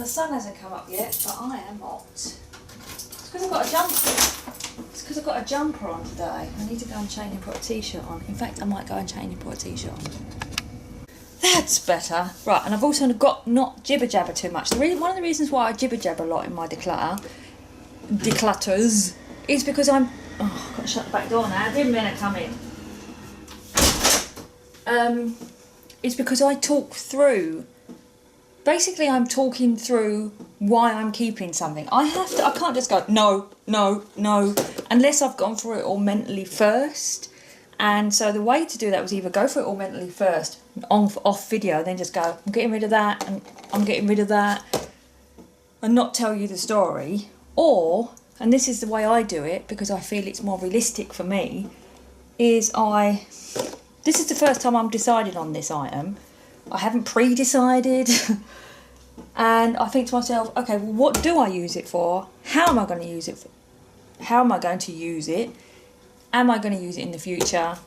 sun hasn't come up yet, but I am hot. It's because I've got a jumper. It's because I've got a jumper on today. I need to go and change and put a t-shirt on. In fact, I might go and change and put a t-shirt on. That's better. Right, and I've also got not jibber jabber too much. One of the reasons why I jibber jabber a lot in my declutters is because I'm... Oh, I've got to shut the back door now. I didn't mean to come in. It's because I talk through... Basically, I'm talking through why I'm keeping something. I can't just go, no, no, no, unless I've gone through it all mentally first. And so the way to do that was either go through it all mentally first, off video, then just go, I'm getting rid of that, and I'm getting rid of that, and not tell you the story. Or, and this is the way I do it, because I feel it's more realistic for me, this is the first time I'm decided on this item. I haven't pre-decided. And I think to myself, okay, well, what do I use it for? How am I going to use it? How am I going to use it? Am I going to use it in the future?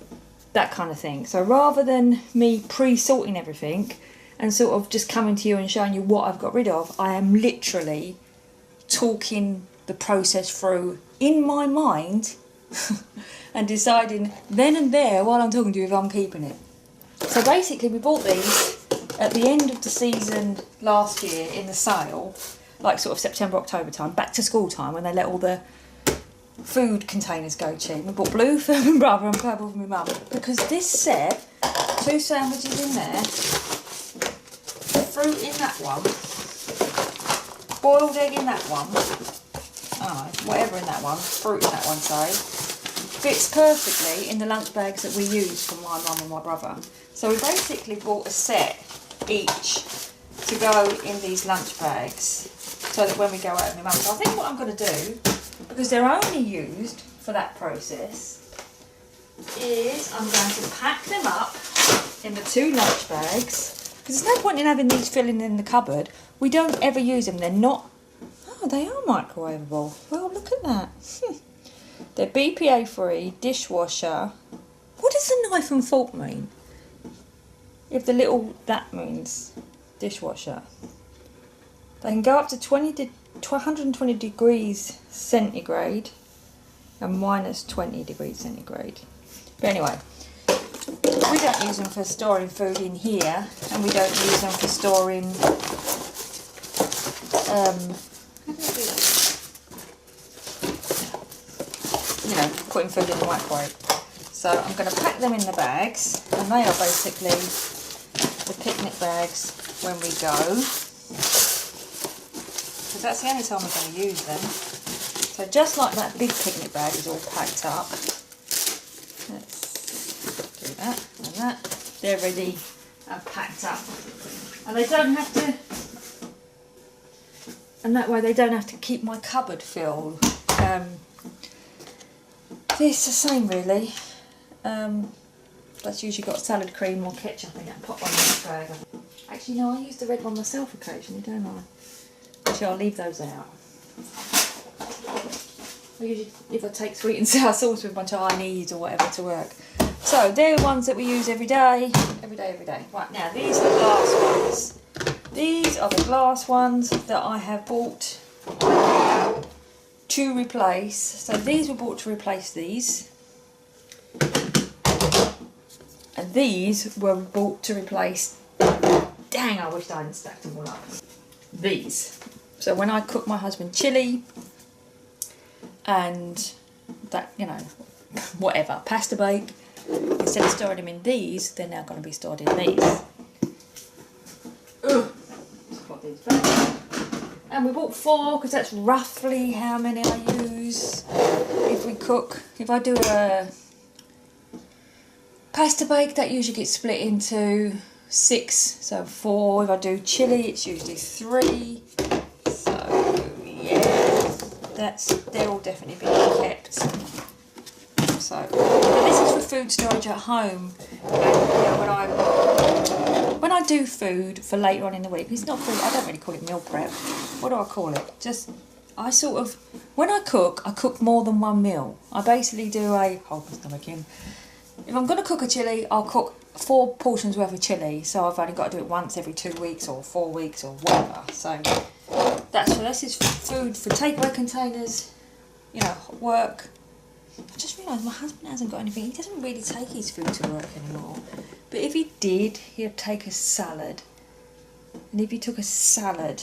That kind of thing. So rather than me pre-sorting everything and sort of just coming to you and showing you what I've got rid of, I am literally talking the process through in my mind and deciding then and there while I'm talking to you if I'm keeping it. So basically we bought these at the end of the season last year in the sale, like sort of September, October time, back to school time, when they let all the food containers go cheap. We bought blue for my brother and purple for my mum, because this set, 2 sandwiches in there, fruit in that one, boiled egg in that one, whatever in that one, fruit in that one, sorry, fits perfectly in the lunch bags that we use for my mum and my brother. So we basically bought a set each to go in these lunch bags so that when we go out with my mum. So I think what I'm going to do, because they're only used for that process, is I'm going to pack them up in the 2 lunch bags, because there's no point in having these filling in the cupboard. We don't ever use them. They're not... Oh, they are microwavable. Well, look at that. They're BPA free, dishwasher. What does the knife and fork mean? If the little, that means dishwasher. They can go up to 120 degrees centigrade and minus 20 degrees centigrade. But anyway, we don't use them for storing food in here, and we don't use them for storing, how do I do that? You know, putting food in the microwave. So I'm going to pack them in the bags, and they are basically the picnic bags when we go, because that's the only time we're going to use them. So just like that big picnic bag is all packed up, let's do that and that, they're ready and packed up, and they don't have to, and that way they don't have to keep my cupboard filled. It's the same really. That's usually got salad cream or ketchup in it. Pop one in the bag. Actually, no, I use the red one myself occasionally, don't I? Actually, I'll leave those out. I usually, if I take sweet and sour sauce with a bunch of Chinese or whatever to work. So, they're ones that we use every day. Every day, every day. Right, now, these are the glass ones. These are the glass ones that I have bought to replace. So, these were bought to replace these. And these were bought to replace, dang, I wish I hadn't stacked them all up, these. So when I cook my husband chilli and that, you know, whatever, pasta bake, instead of storing them in these, they're now going to be stored in these. Just put these back. And we bought 4 because that's roughly how many I use if we cook. If I do a pasta bake, that usually gets split into 6, so 4. If I do chilli, it's usually 3. So yeah, they're all definitely being kept. So but this is for food storage at home. And, you know, when I do food for later on in the week, it's not food. I don't really call it meal prep. What do I call it? Just I sort of, when I cook more than one meal. I basically do a hold my stomach in. If I'm going to cook a chilli, I'll cook 4 portions worth of chilli, so I've only got to do it once every 2 weeks or 4 weeks or whatever. So this is food for takeaway containers, you know, work. I just realised my husband hasn't got anything. He doesn't really take his food to work anymore. But if he did, he'd take a salad. And if he took a salad,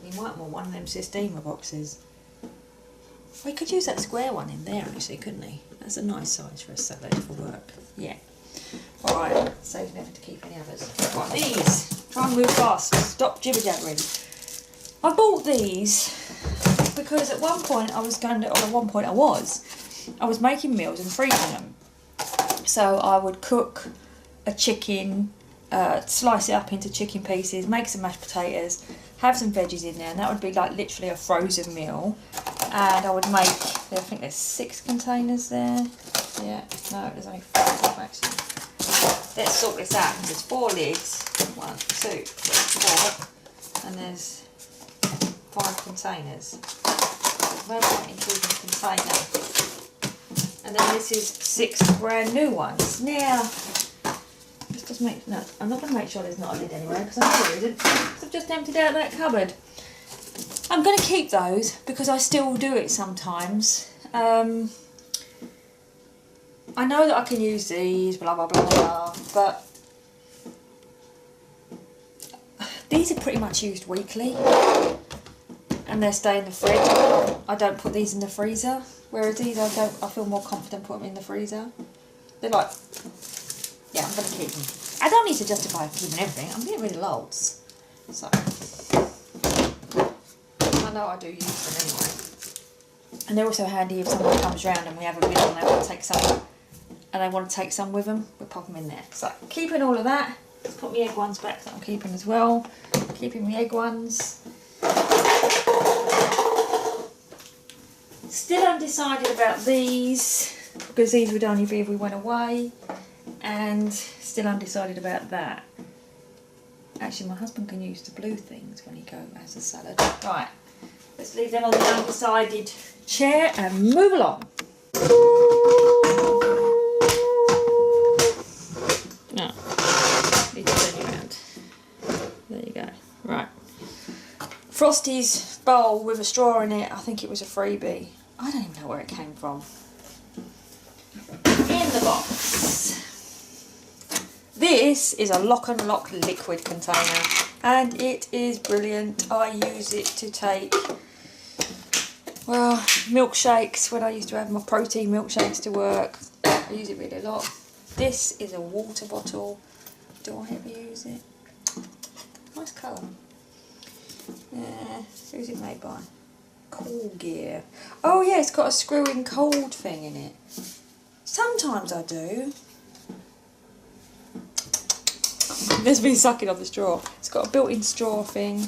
he might want one of them Sistema boxes. Well, he could use that square one in there actually, couldn't he? That's a nice size for a salad for work. Yeah. Alright, save never to keep any others. Right, these. Try and move fast. Stop jibber jabbering. I bought these because at one point I was making meals and freezing them. So I would cook a chicken, slice it up into chicken pieces, make some mashed potatoes, have some veggies in there, and that would be like literally a frozen meal. And I would make, I think there's 6 containers there. Yeah, no, there's only 5 actually. Let's sort this out. There's 4 lids. 1, 2, 3, 4, and there's 5 containers. Where am I including container? And then this is 6 brand new ones. Now, let's just make, no, I'm not going to make sure there's not a lid anywhere because I know there isn't. I've just emptied out that cupboard. I'm going to keep those because I still do it sometimes. I know that I can use these, blah, blah, blah, blah, but these are pretty much used weekly and they stay in the fridge. I don't put these in the freezer, whereas these I feel more confident putting them in the freezer. They're like, yeah, I'm going to keep them. I don't need to justify keeping everything, I'm getting rid of loads. So, I know I do use them anyway. And they're also handy if someone comes round and we have a meal and they want to take some, and they want to take some with them, we'll pop them in there. So, keeping all of that. Let's put my egg ones back that I'm keeping as well. Keeping my egg ones. Still undecided about these, because these would only be if we went away. And still undecided about that. Actually, my husband can use the blue things when he goes as a salad. Right, let's leave them on the undecided chair and move along. No, need to turn you around. There you go. Right. Frosty's bowl with a straw in it. I think it was a freebie. I don't even know where it came from. In the box. This is a lock and lock liquid container and it is brilliant. I use it to take, well, milkshakes when I used to have my protein milkshakes to work. I use it really a lot. This is a water bottle. Do I ever use it? Nice colour. Who's it made by? Cool Gear. Oh yeah, it's got a screw-in cold thing in it. Sometimes I do. There's been sucking on the straw. It's got a built-in straw thing.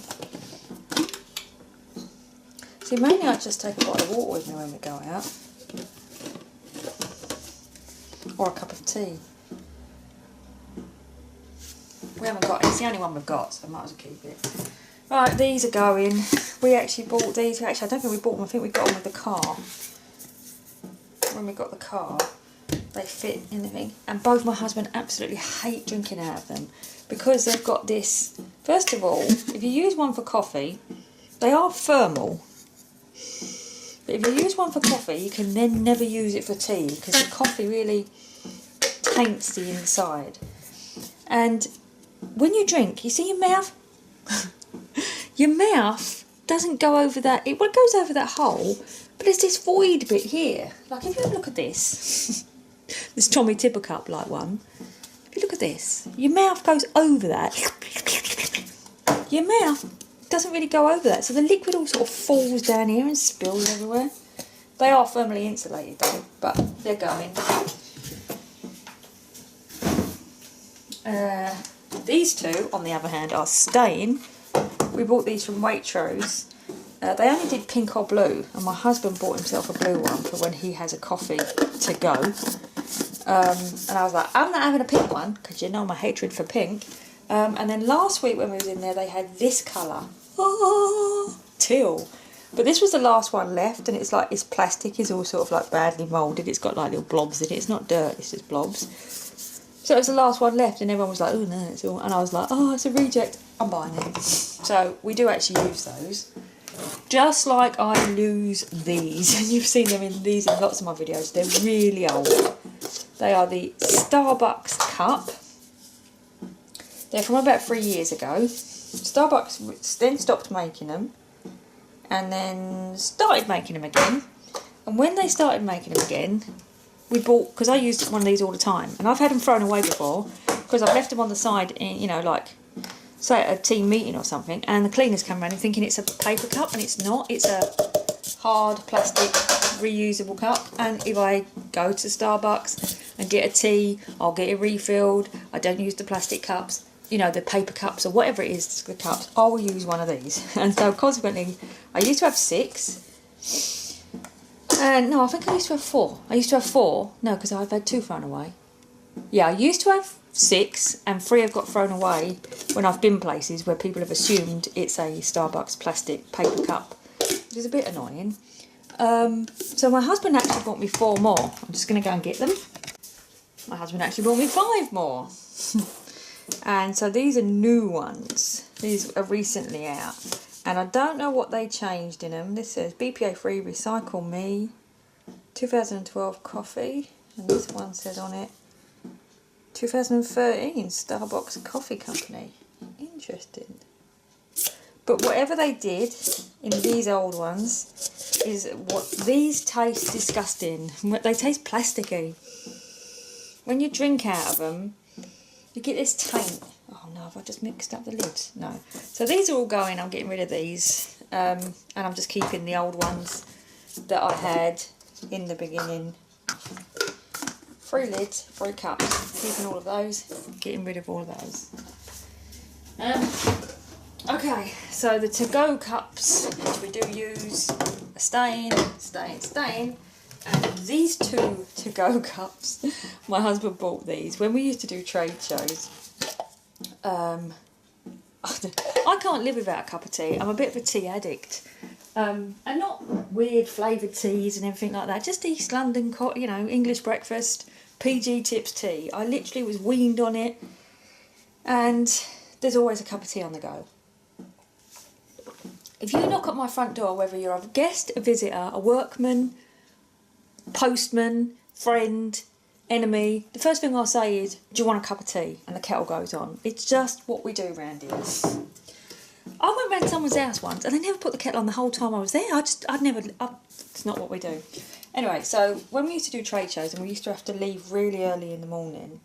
See, mainly I just take a bottle of water with me when we go out. Or a cup of tea. We haven't got it. It's the only one we've got, so I might as well keep it. Right, these are going. We actually bought these. Actually, I don't think we bought them. I think we got them with the car. When we got the car, they fit in the thing. And both my husband absolutely hate drinking out of them because they've got this. First of all, if you use one for coffee, they are thermal. But if you use one for coffee, you can then never use it for tea because the coffee really taints the inside. And when you drink, you see your mouth? Your mouth doesn't go over that, it goes over that hole, but there's this void bit here. Like if you look at this, this Tommy Tipper cup like one, if you look at this, your mouth goes over that. Your mouth doesn't really go over that, so the liquid all sort of falls down here and spills everywhere. They are firmly insulated though, but they're going. These two, on the other hand, are staying. We bought these from Waitrose. They only did pink or blue, and my husband bought himself a blue one for when he has a coffee to go. And I was like, I'm not having a pink one, because you know my hatred for pink. And then last week when we was in there, they had this colour. Oh, teal. But this was the last one left, and it's like, it's plastic, it's all sort of like badly moulded. It's got like little blobs in it. It's not dirt, it's just blobs. So it was the last one left, and everyone was like, oh no, it's all. And I was like, oh, it's a reject. I'm buying it. So we do actually use those. Just like I lose these, and you've seen them in these in lots of my videos. They're really old. They are the Starbucks cup. They're from about 3 years ago. Starbucks then stopped making them, and then started making them again. And when they started making them again, we bought, because I used one of these all the time, and I've had them thrown away before because I've left them on the side in, you know, like say at a team meeting or something, and the cleaners come around and thinking it's a paper cup, and it's not. It's a hard plastic reusable cup. And if I go to Starbucks and get a tea, I'll get it refilled. I don't use the plastic cups, you know, the paper cups or whatever it is, the cups. I will use one of these. And so consequently, I used to have 6. And no, I think I used to have 4. I used to have 4. No, because I've had 2 thrown away. Yeah, I used to have 6, and 3 have got thrown away when I've been places where people have assumed it's a Starbucks plastic paper cup, which is a bit annoying. So my husband actually bought me 4 more. I'm just going to go and get them. My husband actually bought me 5 more. And so these are new ones. These are recently out. And I don't know what they changed in them. This says BPA free, recycle me, 2012 coffee. And this one says on it, 2013 Starbucks Coffee Company. Interesting. But whatever they did in these old ones is what these taste disgusting. They taste plasticky. When you drink out of them, you get this taint. Oh no, have I just mixed up the lids? No. So these are all going. I'm getting rid of these, and I'm just keeping the old ones that I had in the beginning. 3 lids, 3 cups. Keeping all of those. Getting rid of all of those. Okay, so the to-go cups, which we do use, are staying. And these 2 to-go cups, my husband bought these when we used to do trade shows. I can't live without a cup of tea. I'm a bit of a tea addict. And not weird flavoured teas and everything like that. Just East London, you know, English breakfast, PG tips tea. I literally was weaned on it. And there's always a cup of tea on the go. If you knock at my front door, whether you're a guest, a visitor, a workman, postman, friend, enemy, the first thing I'll say is, do you want a cup of tea? And the kettle goes on. It's just what we do around here. I went round someone's house once and they never put the kettle on the whole time I was there. It's not what we do. Anyway, so when we used to do trade shows and we used to have to leave really early in the morning,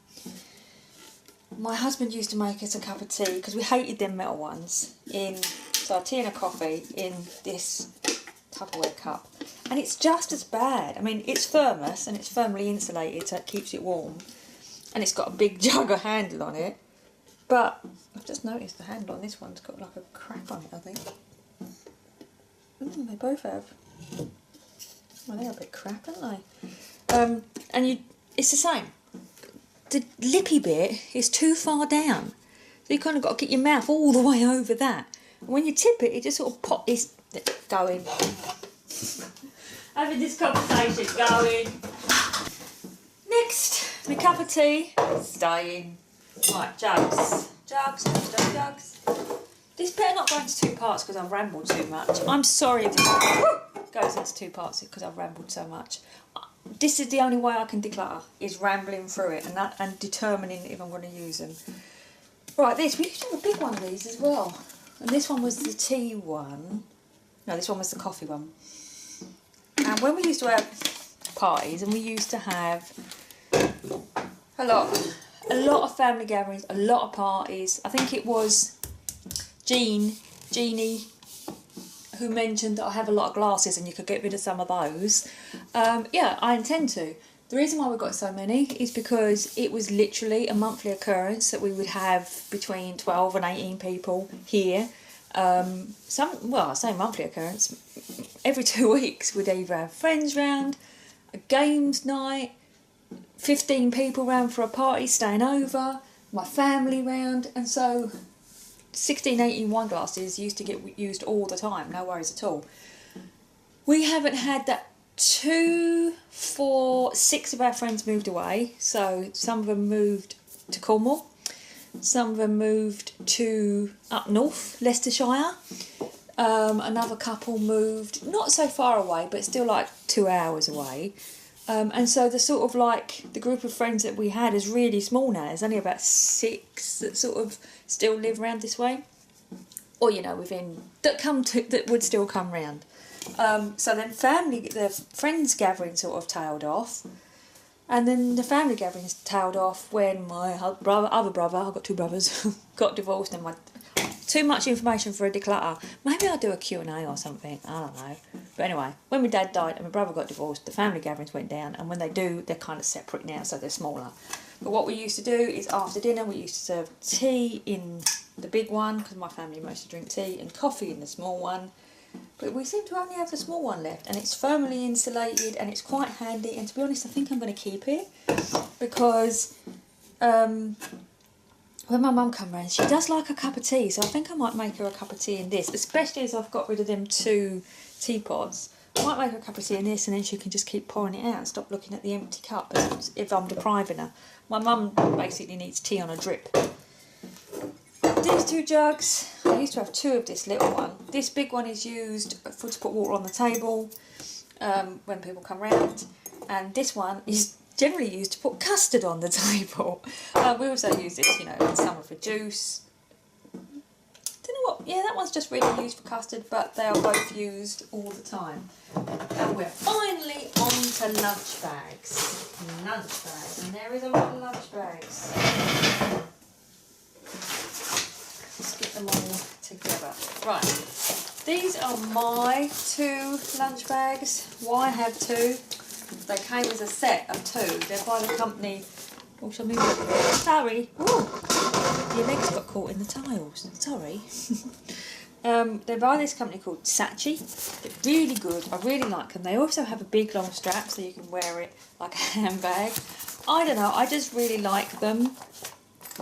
my husband used to make us a cup of tea, because we hated them metal ones, so a tea and a coffee in this Tupperware cup. And it's just as bad. I mean, it's thermos and it's firmly insulated so it keeps it warm. And it's got a big jug of handle on it. But I've just noticed the handle on this one's got like a crack on it, I think. They both have. Well, they're a bit crap, aren't they? And it's the same. The lippy bit is too far down. So you kind of got to get your mouth all the way over that. And when you tip it, it just sort of pops. Going. Having this conversation going. Next, my cup of tea, staying. Right, jugs. This better not go into 2 parts because I've rambled too much. I'm sorry if this goes into 2 parts because I've rambled so much. This is the only way I can declutter, is rambling through it and determining if I'm going to use them. Right, we used to have a big one of these as well. And this one was the tea one. No, this one was the coffee one. And when we used to have parties, and we used to have a lot of family gatherings, a lot of parties. I think it was Jeannie, who mentioned that I have a lot of glasses and you could get rid of some of those. Yeah, I intend to. The reason why we got so many is because it was literally a monthly occurrence that we would have between 12 and 18 people here. I say monthly occurrence. Every 2 weeks we'd either have friends round, a games night, 15 people round for a party staying over, my family round, and so 16, 18 wine glasses used to get used all the time, no worries at all. We haven't had that. 2, 4, 6 of our friends moved away, so some of them moved to Cornwall. Some of them moved to up north, Leicestershire. Another couple moved not so far away, but still like 2 hours away. And so the sort of like the group of friends that we had is really small now. There's only about 6 that sort of still live around this way, or you know, that would still come round. So then the friends gathering sort of tailed off, and then the family gatherings tailed off when my other brother, I've got 2 brothers, got divorced, and too much information for a declutter. Maybe I'll do a Q&A or something, I don't know. But anyway, when my dad died and my brother got divorced, the family gatherings went down, and when they do, they're kind of separate now, so they're smaller. But what we used to do is after dinner, we used to serve tea in the big one, because my family mostly drink tea, and coffee in the small one. But we seem to only have the small one left, and it's firmly insulated, and it's quite handy, and to be honest, I think I'm going to keep it, because when my mum comes round, she does like a cup of tea, so I think I might make her a cup of tea in this, especially as I've got rid of them 2 teapots. I might make her a cup of tea in this, and then she can just keep pouring it out and stop looking at the empty cup if I'm depriving her. My mum basically needs tea on a drip. These 2 jugs, I used to have 2 of this little one. This big one is used to put water on the table when people come round, and this one is generally used to put custard on the table. We also use this, you know, in summer for juice. Don't know what, yeah, that one's just really used for custard, but they are both used all the time. And we're finally on to lunch bags. And there is a lot of lunch bags. Let's get them all together. Right, these are my 2 lunch bags. Why have 2? They came as a set of 2. They're by the company. Oh, shall I move it? Sorry. Ooh, your legs got caught in the tiles. Sorry. They're by this company called Saatchi. They're really good. I really like them. They also have a big long strap so you can wear it like a handbag. I don't know. I just really like them,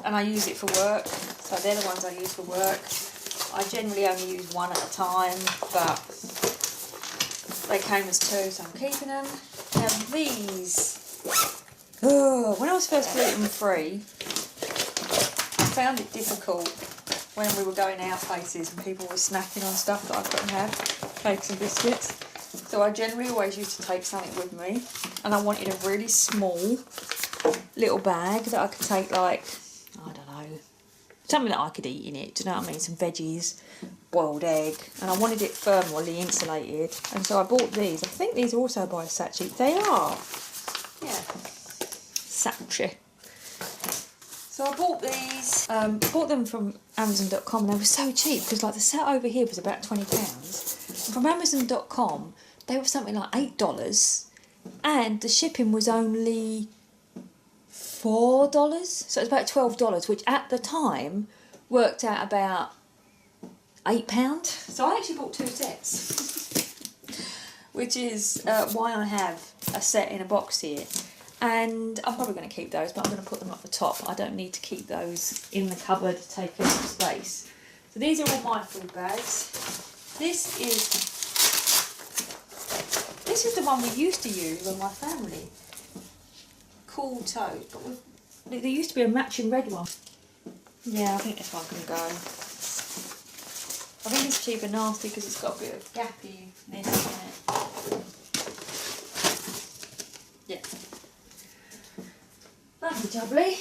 and I use it for work. So they're the ones I use for work. I generally only use 1 at a time, but they came as 2, so I'm keeping them. Now these, when I was first gluten free, I found it difficult when we were going out places and people were snacking on stuff that I couldn't have, cakes and biscuits. So I generally always used to take something with me, and I wanted a really small little bag that I could take, like, I don't know, something that I could eat in it, do you know what I mean, some veggies, boiled egg, and I wanted it firmly insulated, and so I bought these. I think these are also by Saatchi. They are, yeah, Saatchi. So I bought these, bought them from Amazon.com, and they were so cheap, because like the set over here was about £20, and from Amazon.com they were something like $8, and the shipping was only $4, so it was about $12, which at the time worked out about £8. So I actually bought 2 sets, which is why I have a set in a box here. And I'm probably going to keep those, but I'm going to put them up the top. I don't need to keep those in the cupboard taking up space. So these are all my food bags. This is the one we used to use with my family. Cool tote, but there used to be a matching red one. Yeah, I think this one can go. I think it's cheap and nasty because it's got a bit of gappiness in it. Yeah. Lovely jubbly.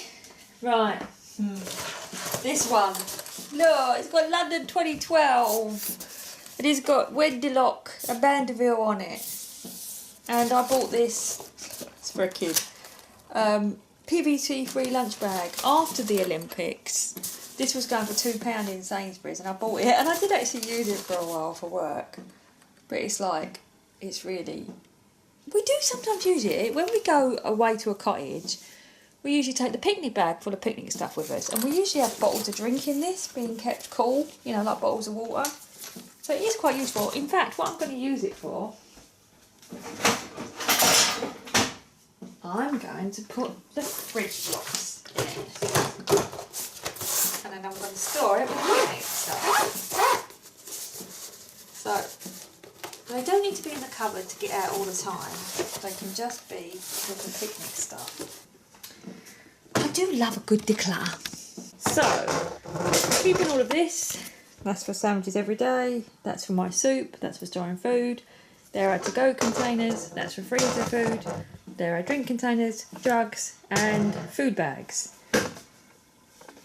Right. This one. Look, it's got London 2012. It has got Wendylock and Mandeville on it. And I bought this, it's for a kid, PVC free lunch bag after the Olympics. This was going for £2 in Sainsbury's, and I bought it, and I did actually use it for a while for work. But it's like, it's really, we do sometimes use it. When we go away to a cottage, we usually take the picnic bag full of picnic stuff with us, and we usually have bottles of drink in this, being kept cool, you know, like bottles of water. So it is quite useful. In fact, what I'm going to use it for, I'm going to put the fridge blocks in it. And then I'm going to store it with picnic stuff. So, they don't need to be in the cupboard to get out all the time. They can just be with the picnic stuff. I do love a good declutter. So, keeping all of this. That's for sandwiches every day. That's for my soup. That's for storing food. There are to-go containers. That's for freezer food. There are drink containers, jugs, and food bags.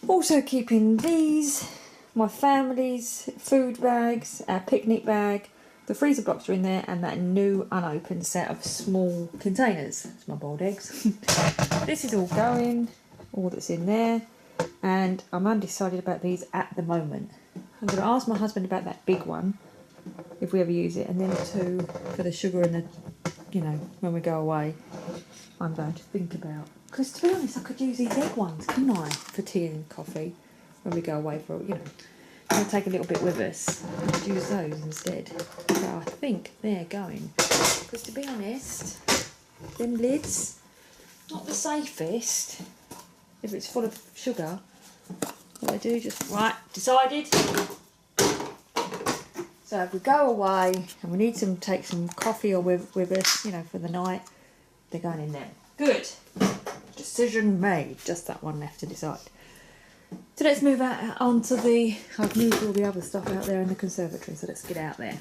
Also keeping these, my family's food bags, our picnic bag. The freezer blocks are in there, and that new unopened set of small containers. That's my boiled eggs. This is all going, all that's in there, and I'm undecided about these at the moment. I'm going to ask my husband about that big one, if we ever use it, and then two for the sugar and the, you know, when we go away. I'm going to think about, because to be honest, I could use these egg ones, couldn't I, for tea and coffee when we go away for, you know. I'm going to take a little bit with us. I could use those instead. So I think they're going. Because to be honest, them lids, not the safest. If it's full of sugar, what I do, just, right, decided. So if we go away and we need to take some coffee or with us, you know, for the night, they're going in there. Good. Decision made. Just that one left to decide. So let's move out onto the, I've moved all the other stuff out there in the conservatory, so let's get out there.